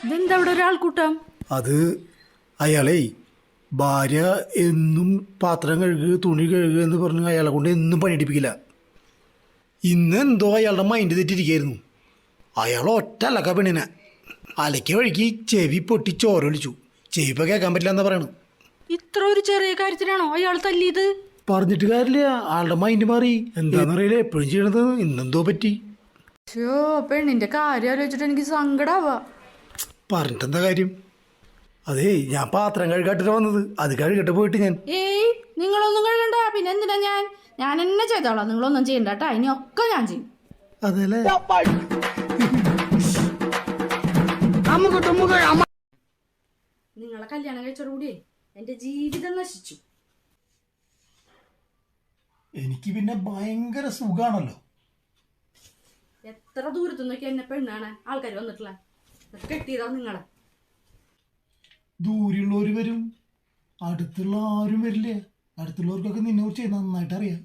ഇതെന്താ ഇവിടെ ഒരാൾക്കൂട്ടം? അത് അയാളെ ഭാര്യ എന്നും പാത്രം കഴുകുക തുണി കഴുകുക എന്ന് പറഞ്ഞ് അയാളെ കൊണ്ട് എന്നും പണിയെടുപ്പിക്കില്ല. ഇന്ന് എന്തോ അയാളുടെ മൈൻഡ് തെറ്റിരിക്കായിരുന്നു. അയാൾ ഒറ്റ അലക്ക പെണ്ണിനെ അലക്കിയ വഴിക്ക് ചെവി പൊട്ടി ചോരൊലിച്ചു. ചെവി ഇപ്പം കേൾക്കാൻ പറ്റില്ല എന്താ പറയണു. ഇത്ര ഒരു ചെറിയ കാര്യത്തിനാണോ അയാൾ തല്ലിയത്? പറഞ്ഞിട്ട് കാര്യമില്ല, ആളുടെ മൈൻഡ് മാറി. എന്താണെന്നറിയില്ല, എപ്പോഴും ചെയ്യണത്. ഇന്നെന്തോ പറ്റി. പെണ്ണിന്റെ കാര്യം ആലോചിച്ചിട്ട് എനിക്ക് സങ്കടാവാ. പറഞ്ഞിട്ടെന്താ കാര്യം? അതേ, ഞാൻ പാത്രം കഴുകാട്ടിട്ട് വന്നത്. അത് കഴുകട്ടെ പോയിട്ട് ഞാൻ. ഏയ്, നിങ്ങളൊന്നും കഴുകണ്ട. പിന്നെ എന്തിനാ ഞാൻ എന്നെ ചെയ്തോളാം. നിങ്ങളൊന്നും ചെയ്യണ്ട കേട്ടാ. ഇനിയൊക്കെ ഞാൻ ചെയ്യും. അതല്ലേ നിങ്ങളെ കല്യാണം കഴിച്ചോടുകൂടിയേ എന്റെ ജീവിതം നശിച്ചു. എനിക്ക് പിന്നെ ഭയങ്കര സുഖാണല്ലോ. എത്ര ദൂരത്തു നിന്നൊക്കെ എന്നെ പെണ്ണാണ് ആൾക്കാർ വന്നിട്ടുള്ള. കെട്ടിയതാ നിങ്ങളെ. ദൂരെയുള്ളവർ വരും, അടുത്തുള്ള ആരും വരില്ല. അടുത്തുള്ളവർക്കൊക്കെ നിന്നെ കുറിച്ച് നന്നായിട്ട് അറിയാം.